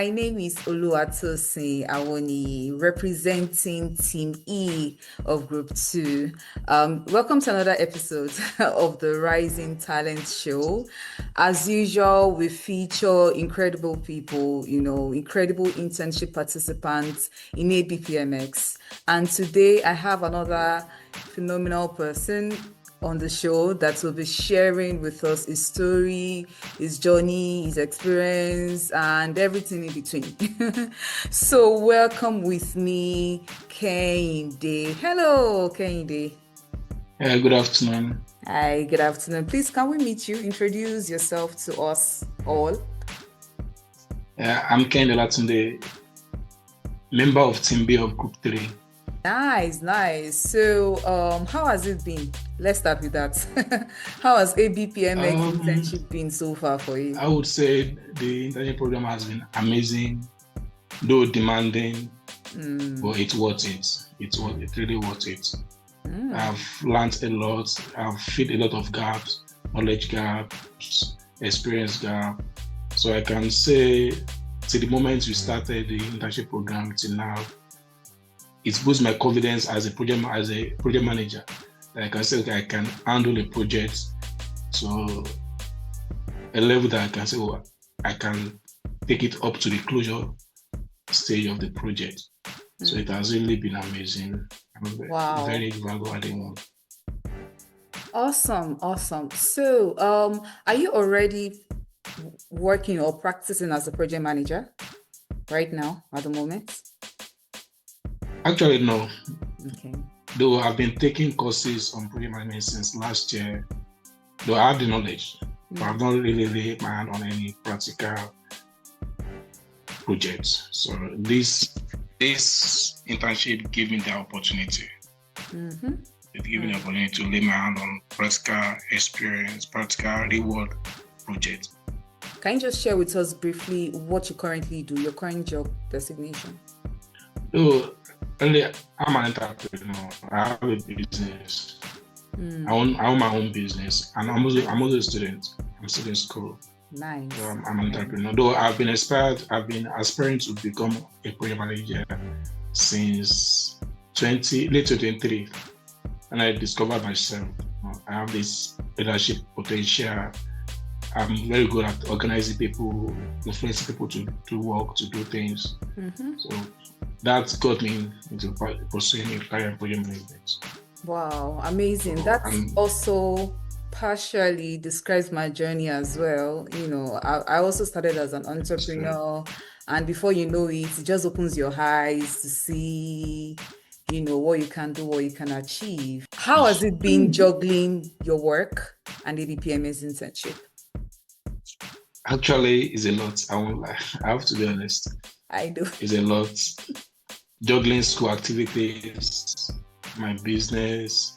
My name is Oluwatosin Awoni, representing Team E of Group 2. Welcome to another episode of the Rising Talent Show. As usual, we feature incredible people, incredible internship participants in ABPMX. And today I have another phenomenal person on the show that will be sharing with us his story, his journey, his experience, and everything in between. So welcome with me, Kehinde. Hello, Kehinde. Good afternoon. Hi, good afternoon. Please, can we meet you? Introduce yourself to us all. I'm Kehinde Olatunde, member of Team B of Group 3. Nice. So, how has it been? Let's start with that. How has ABPMX internship been so far for you? I would say the internship program has been amazing, though demanding, but it's worth it. It's really worth it. I've learned a lot. I've filled a lot of gaps, knowledge gaps, experience gap. So I can say, to the moment we started the internship program till now, it boosts my confidence as a project manager. Like I can say, okay, I can handle a project, so a level that I can say, I can take it up to the closure stage of the project. So it has really been amazing. Wow. Very valuable. Awesome. So, are you already working or practicing as a project manager right now at the moment? Actually, no. Okay. Though I've been taking courses on project management since last year, though I have the knowledge, but I've not really laid my hand on any practical projects. So this internship gave me the opportunity. It gave me the opportunity to lay my hand on practical experience, practical reward project. Can you just share with us briefly what you currently do, your current job designation? So, I'm an entrepreneur. I have a business. I own my own business, and I'm also a student. I'm still in school. Nice. So I'm an entrepreneur. Though I've been aspiring to become a project manager since late 2023, and I discovered myself. I have this leadership potential. I'm very good at organizing people, influencing people to work, to do things. So that got me into pursuing a career in project management. Wow, amazing. So, that also partially describes my journey as well. I also started as an entrepreneur, and before you know it, it just opens your eyes to see, what you can do, what you can achieve. How has it been juggling your work and the ABPMX internship? Actually, it's a lot. I won't lie. I have to be honest. I do. It's a lot. Juggling school activities, my business,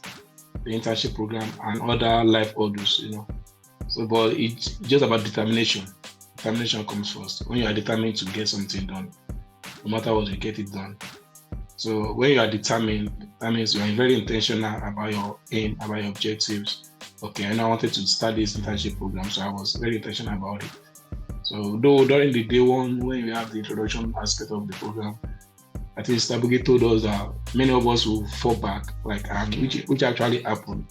the internship program, and other life hurdles, So, but it's just about determination. Determination comes first. When you are determined to get something done, no matter what, you get it done. So when you are determined, that means you are very intentional about your aim, about your objectives. Okay, I wanted to start this internship program, so I was very intentional about it. So though during the day one, when we have the introduction aspect of the program, I think Stabugate told us that many of us will fall back, which actually happened.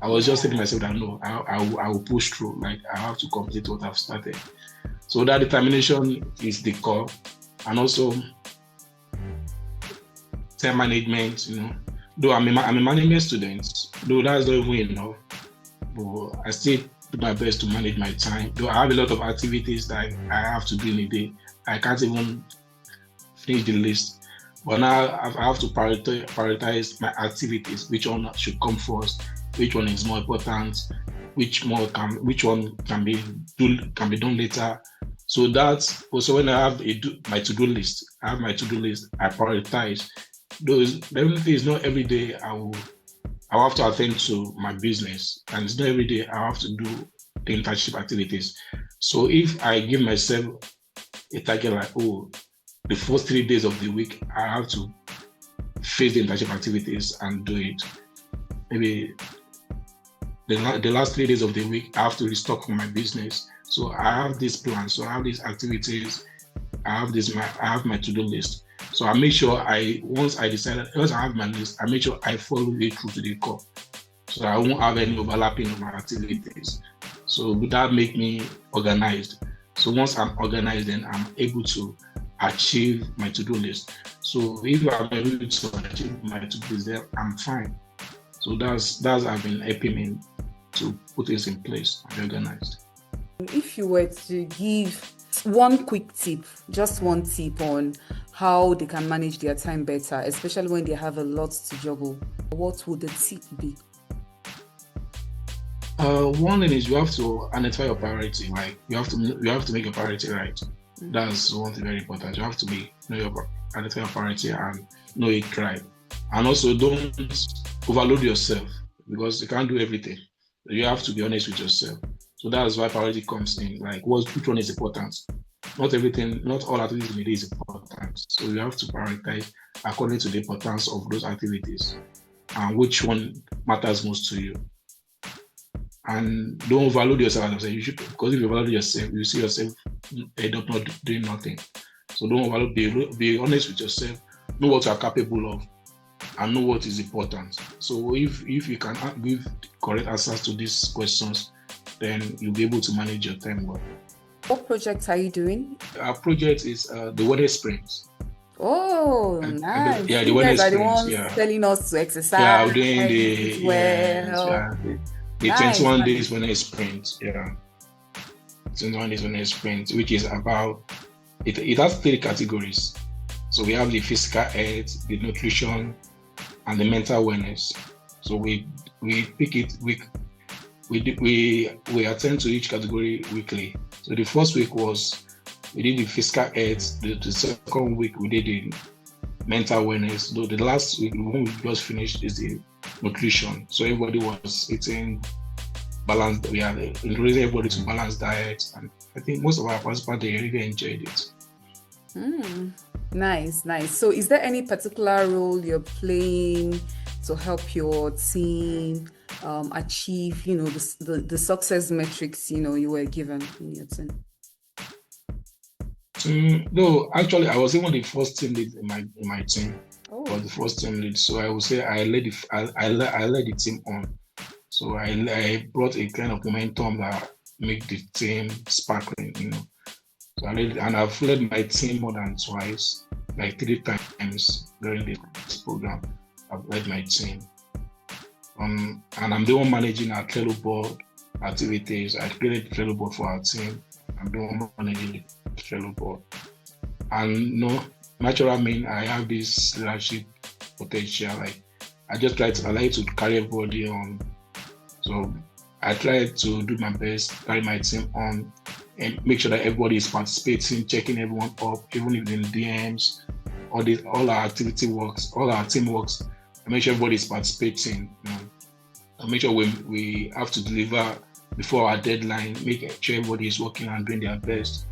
I was just telling myself that no, I will push through, I have to complete what I've started. So that determination is the core, and also time management, Though I'm a management student, though that's not even enough, but I still do my best to manage my time. Though I have a lot of activities that I have to do in a day, I can't even finish the list. But now I have to prioritize my activities, which one should come first, which one is more important, which one can be done later. So that's also when I have my to-do list. I prioritize. Everything is not every day I have to attend to my business, and it's not every day I have to do the internship activities. So if I give myself a target like, the first 3 days of the week, I have to face the internship activities and do it. Maybe the last 3 days of the week, I have to restock for my business. So I have this plan. So I have these activities. I have my to-do list. So I make sure once I have my list, I make sure I follow it through to the core. So I won't have any overlapping of my activities. So that make me organized. So once I'm organized, then I'm able to achieve my to-do list. So if I'm able to achieve my to-do list, then I'm fine. So that's have been helping me to put things in place and be organized. If you were to give one quick tip, just one tip on how they can manage their time better, especially when they have a lot to juggle, what would the tip be? One thing is you have to identify your priority. Like you have to make your priority right. Mm-hmm. That's one thing very important. You have to identify your priority and know it right. And also don't overload yourself because you can't do everything. You have to be honest with yourself. So that's why priority comes in. Like which one is important? Not all activities is important. So you have to prioritize according to the importance of those activities and which one matters most to you. And don't overload yourself, as I say. You should, because if you overload yourself, you see yourself end up not doing nothing. So don't overload. Be honest with yourself. Know what you are capable of, and know what is important. So if you can give correct answers to these questions, then you'll be able to manage your time well. What projects are you doing? Our project is the wellness sprints. Oh, nice! The you wellness guys are the sprints, ones telling us to exercise. Yeah, we're doing the 21 days wellness sprint. Yeah, 21 days wellness sprint, which is about it has 3 categories. So we have the physical health, the nutrition, and the mental wellness. So we pick it week. We attend to each category weekly. So the first week we did the physical health. The second week we did the mental wellness. Though the last week, the one we just finished, is the nutrition. So everybody was eating balanced. We are encouraging everybody to balance diet, and I think most of our participants, they really enjoyed it. Nice. So is there any particular role you're playing to help your team achieve, the success metrics, you were given in your team? No, actually, I was even the first team lead in my team. Oh. I was the first team lead, so I would say I led the team on. So I brought a kind of momentum that make the team sparkling, So I've led my team more than twice, like 3 times during this program. I've led my team. And I'm the one managing our Trello board activities. I created the Trello board for our team. I'm the one managing the Trello board. And naturally, I have this leadership potential. Like I like to carry everybody on. So I try to do my best, carry my team on, and make sure that everybody is participating, checking everyone up, even if in DMs, all our activity works, all our team works. I make sure everybody is participating. I make sure we have to deliver before our deadline, make sure everybody is working and doing their best.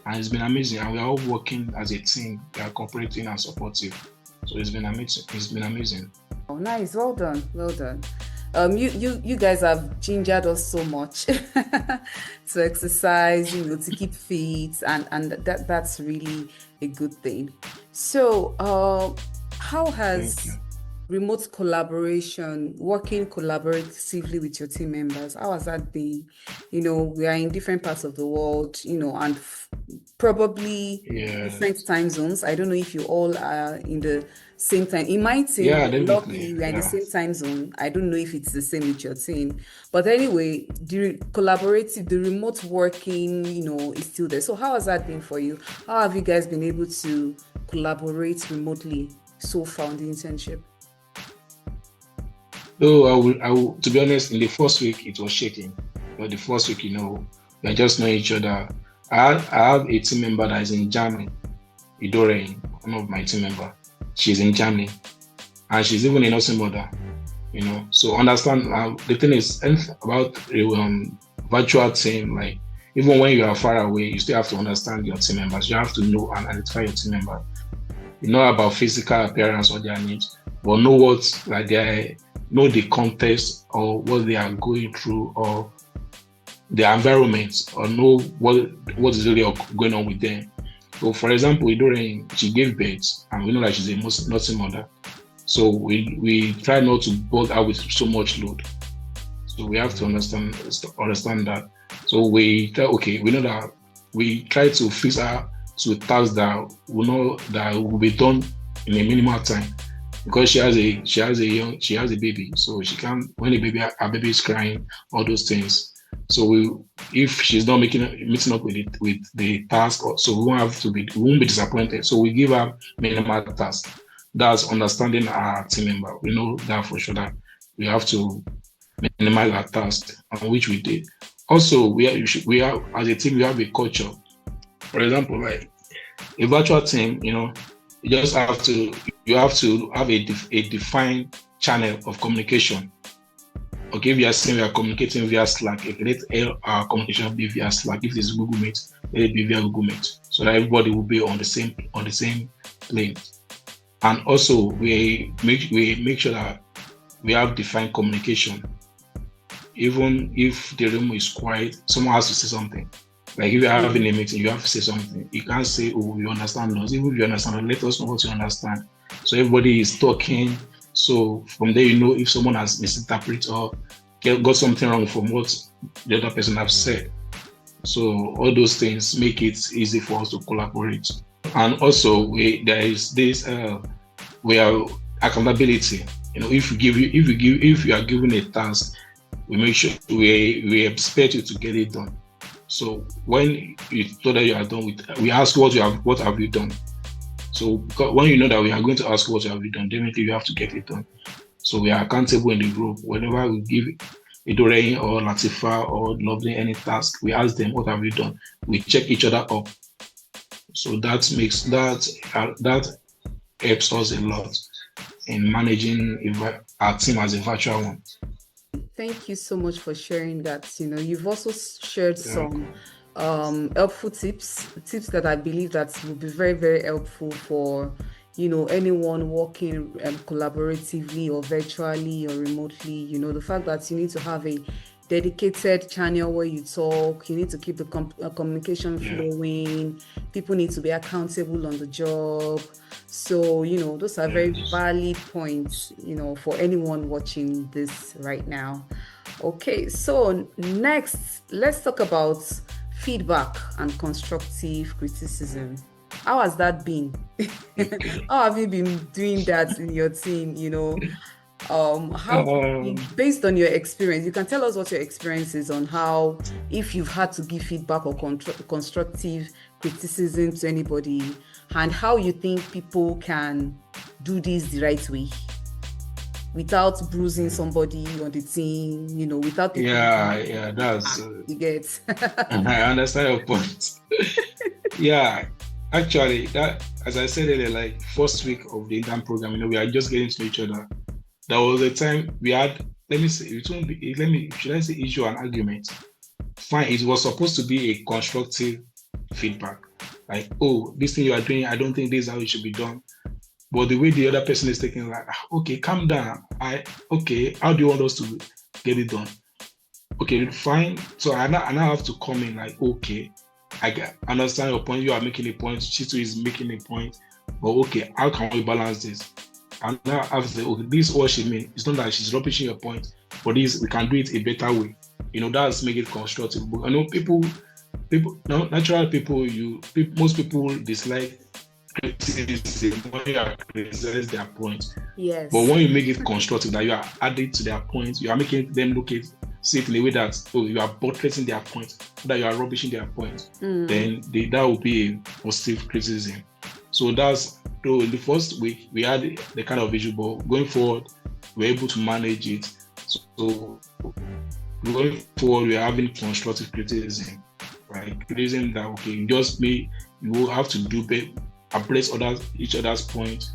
And it's been amazing. And we are all working as a team. We are cooperating and supportive. So it's been amazing. Oh, nice. Well done. You guys have gingered us so much to exercise, to keep fit, and that's really a good thing. So, how has remote collaboration, working collaboratively with your team members, how has that been? We are in different parts of the world, and probably different time zones. I don't know if you all are in the same time. In my team, luckily we are in the same time zone. I don't know if it's the same with your team. But anyway, the remote working, is still there. So how has that been for you? How have you guys been able to collaborate remotely so far on the internship? No, I will, to be honest, in the first week, it was shaking. But the first week, we are just knowing each other. I have a team member that is in Germany, Idore, one of my team members. She's in Germany, and she's even a nursing mother, So understand, the thing is about virtual team, like even when you are far away, you still have to understand your team members. You have to know and identify your team members. You know about physical appearance or their needs, but know know the context or what they are going through or their environment, or know what is really going on with them. So, for example, during she gave birth, and we know that she's a nursing mother. So we try not to bug her with so much load. So we have to understand that. So we know that we try to fix her to tasks that we know that will be done in a minimal time, because she has a baby, so she can't, when her baby is crying, all those things. So if she's not meeting up with the task, so we won't be disappointed. So we give her minimal task. That's understanding our team member. We know that for sure, that we have to minimize our task, and which we did. Also, we have as a team, we have a culture. For example, like a virtual team, you have to have a defined channel of communication. Okay, if you are saying we are communicating via Slack, let our communication be via Slack. If it's Google Meet, let it be via Google Meet, so that everybody will be on the same plane. And also, we make sure that we have defined communication. Even if the room is quiet, someone has to say something. Like if you're having a meeting, you have to say something. You can't say, "Oh, you understand us." Even if you understand, let us know what you understand. So everybody is talking. So from there, if someone has misinterpreted or got something wrong from what the other person has said. So all those things make it easy for us to collaborate. And also, there is this we are accountability. If you are given a task, we make sure we expect you to get it done. So when you thought that you are done with, we ask what have you done. So when you know that we are going to ask what have you done, definitely you have to get it done. So we are accountable in the group. Whenever we give Idore or Latifa or Lovely any task, we ask them what have you done. We check each other up. So that helps us a lot in managing our team as a virtual one. Thank you so much for sharing that. You've also shared some helpful tips that I believe that will be very, very helpful for anyone working collaboratively or virtually or remotely. The fact that you need to have a dedicated channel where you talk, you need to keep the communication flowing, people need to be accountable on the job. So those are very valid points for anyone watching this right now. Okay, so next let's talk about feedback and constructive criticism. How has that been? How have you been doing that in your team? Based on your experience, you can tell us what your experience is on how, if you've had to give feedback or constructive criticism to anybody, and how you think people can do this the right way without bruising somebody on the team, without people. That's you get. I understand your point. Yeah, actually, that, as I said earlier, like first week of the intern program, we are just getting to each other. There was a time we had, should I say issue and argument? Fine, it was supposed to be a constructive feedback. Like, oh, this thing you are doing, I don't think this is how it should be done. But the way the other person is taking, like, okay, calm down. How do you want us to get it done? Okay, fine. So I now have to come in like, okay, I understand your point. You are making a point. Chitu is making a point. But okay, how can we balance this? And now I have to say, okay, this is what she means. It's not that she's rubbishing your point, but this, we can do it a better way. That's make it constructive. But I know natural people, most people dislike criticism when you are criticizing their point. Yes. But when you make it constructive, that you are adding to their point, you are making them see it in a way that you are buttressing their point, that you are rubbishing their point, then that will be a positive criticism. So in the first week we had the kind of issue, but going forward we're able to manage it. So going forward we're having constructive criticism, right? Criticism that okay, just me, you will have to do better, address each other's point,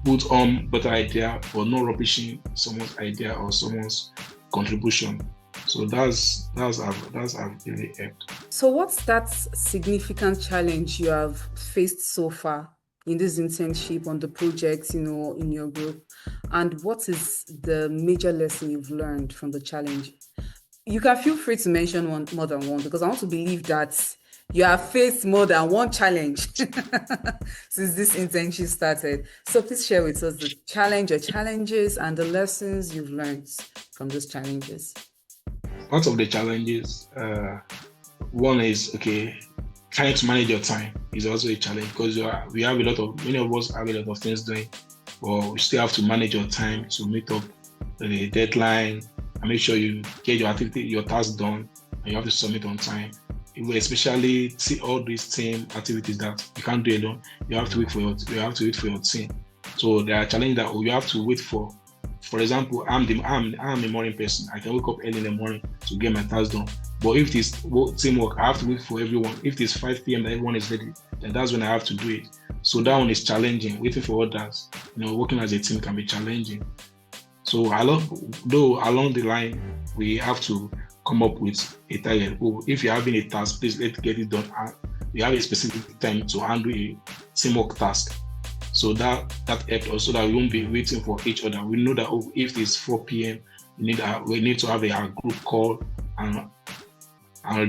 put on better idea, but not rubbishing someone's idea or someone's contribution. So that's really helped. So what's that significant challenge you have faced so far in this internship, on the projects, in your group? And what is the major lesson you've learned from the challenge? You can feel free to mention more than one, because I want to believe that you have faced more than one challenge since this internship started. So please share with us the challenge or challenges and the lessons you've learned from those challenges. Part of the challenges, one is trying to manage your time is also a challenge because many of us have a lot of things doing, but we still have to manage your time to meet up the deadline and make sure you get your task done, and you have to submit on time. You will especially see all these team activities that you can't do alone. You have to wait for your team. So there are challenges that you have to wait for. For example, I'm a morning person. I can wake up early in the morning to get my tasks done. But if it is teamwork, I have to wait for everyone. If it is 5 p.m. that everyone is ready, then that's when I have to do it. So that one is challenging. Waiting for others, working as a team can be challenging. So along the line, we have to come up with a target. If you're having a task, please let's get it done. We have a specific time to handle a teamwork task. So that helped us so that we won't be waiting for each other. We know that if it's 4 p.m., we need to have a group call and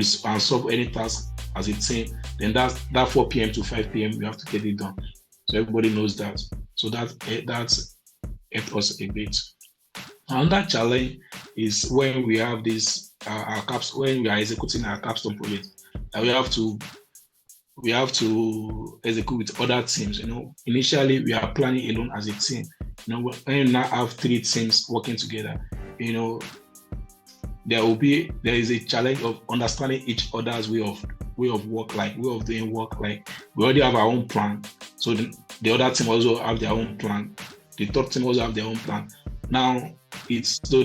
solve any task as a team. Then that 4 p.m. to 5 p.m. we have to get it done. So everybody knows that. So that helped us a bit. Another challenge is when we have this when we are executing our capstone project, that we have to execute with other teams. Initially we are planning alone as a team. When you now have 3 teams working together, there is a challenge of understanding each other's way of work, way of doing work. Like we already have our own plan, so the other team also have their own plan. The third team also have their own plan. Now the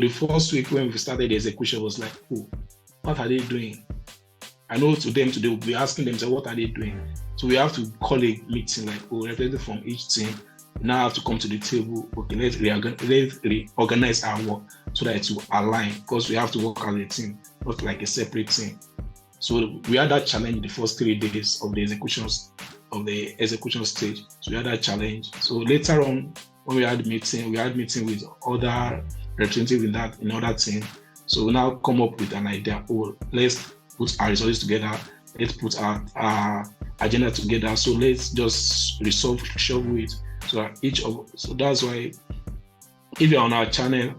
first week when we started the execution was like, what are they doing? I know to them today we'll be asking them, what are they doing? So we have to call a meeting, representative from each team. We now have to come to the table. Okay, let's reorganize our work so that it will align, because we have to work as a team, not like a separate team. So we had that challenge the first 3 days of the execution stage. So we had that challenge. So later on, when we had meeting with other representatives in other team. So we now come up with an idea. Let's put our resources together. Let's put our agenda together. So let's just resolve it. So that's why if you're on our channel,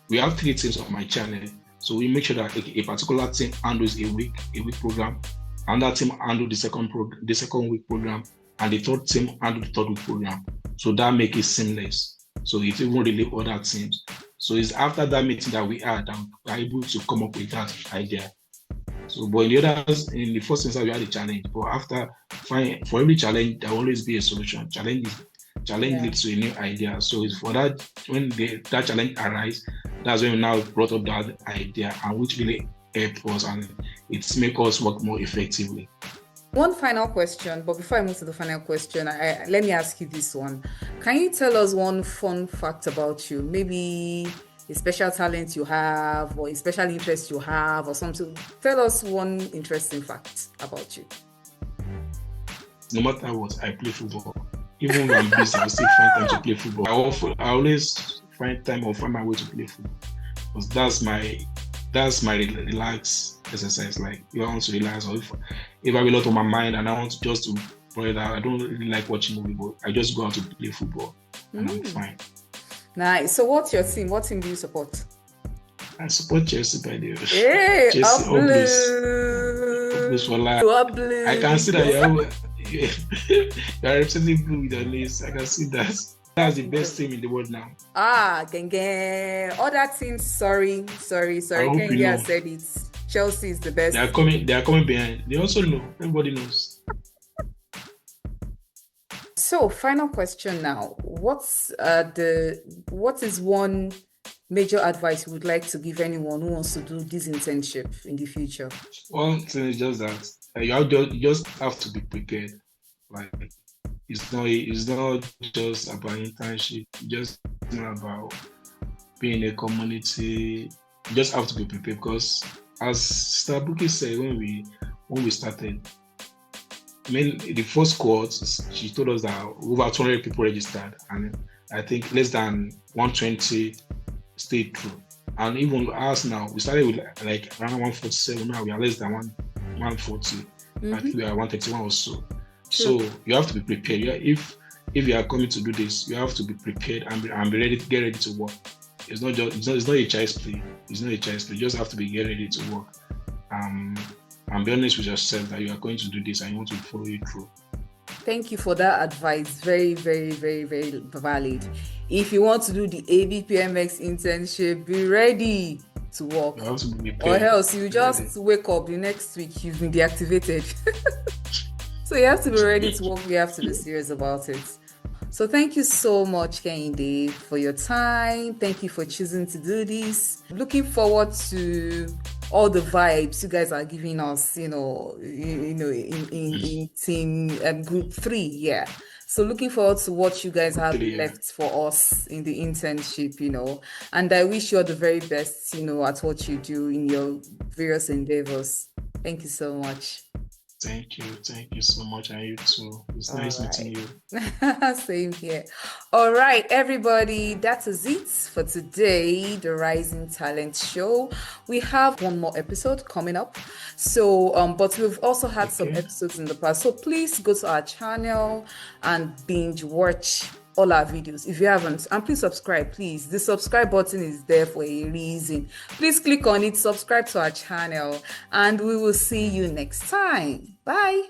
we have 3 teams on my channel. So we make sure that a particular team handles a week program, another team handles the second week program, and the third team handles the third week program. So that makes it seamless. So it won't really other teams. So it's after that meeting that we are able to come up with that idea. So, but in the first instance, we had a challenge. But for every challenge, there will always be a solution. Challenge leads to a new idea. So it's for that, when that challenge arises, that's when we now brought up that idea, and which really helped us, and it's make us work more effectively. One final question, but before I move to the final question, let me ask you this one. Can you tell us one fun fact about you? Maybe a special talent you have, or a special interest you have, or something. Tell us one interesting fact about you. No matter what, I play football. Even when I'm busy, I still find time to play football. I always find time or find my way to play football, because that's my relaxed exercise. Like, you want to relax, or if I have a lot on my mind and I want just to breathe out, I don't really like watching movie, but I just go out to play football and I'm fine. Nice. So what's your team? What team do you support? I support Chelsea, by the way. Hey, Chelsea, Upbeat. For life. Upbeat. I can see that you're representing blue with your lace. I can see that. That's the best team in the world now. Genge. Other teams, sorry. Kehinde has said it. Chelsea is the best. They are coming behind. They also know. Everybody knows. So, final question now. What is one major advice you would like to give anyone who wants to do this internship in the future? One thing is just that you just have to be prepared. Like, it's not just about internship. It's not about being in a community. You just have to be prepared, because as Stabuki said when we started, the first cohort, she told us that over 200 people registered, and I think less than 120 stayed through. And even us now, we started with like around 147. Now we are less than 140. I think we are 131 or so. True. So you have to be prepared. If you are coming to do this, you have to be prepared and be ready to get ready to work. It's not a child's play. It's not a child's play. You just have to get ready to work. And be honest with yourself that you are going to do this and you want to follow it through. Thank you for that advice. Very, very, very, very valid. If you want to do the ABPMX internship, be ready to work. You have to be prepared. Or else you just wake up the next week, you've been deactivated. So you have to be ready to work. You have to be serious about it. So thank you so much, Kehinde, for your time. Thank you for choosing to do this. Looking forward to all the vibes you guys are giving us, in team group 3, yeah. So looking forward to what you guys have left for us in the internship, and I wish you all the very best, at what you do in your various endeavors. Thank you so much. Thank you so much, and you too. It's nice meeting you. Same here. All right, everybody, that is it for today, the Rising Talent Show. We have one more episode coming up. So, but we've also had some episodes in the past. So please go to our channel and binge watch all our videos if you haven't, and please subscribe. Please, the subscribe button is there for a reason. Please click on it, subscribe to our channel, and we will see you next time. Bye.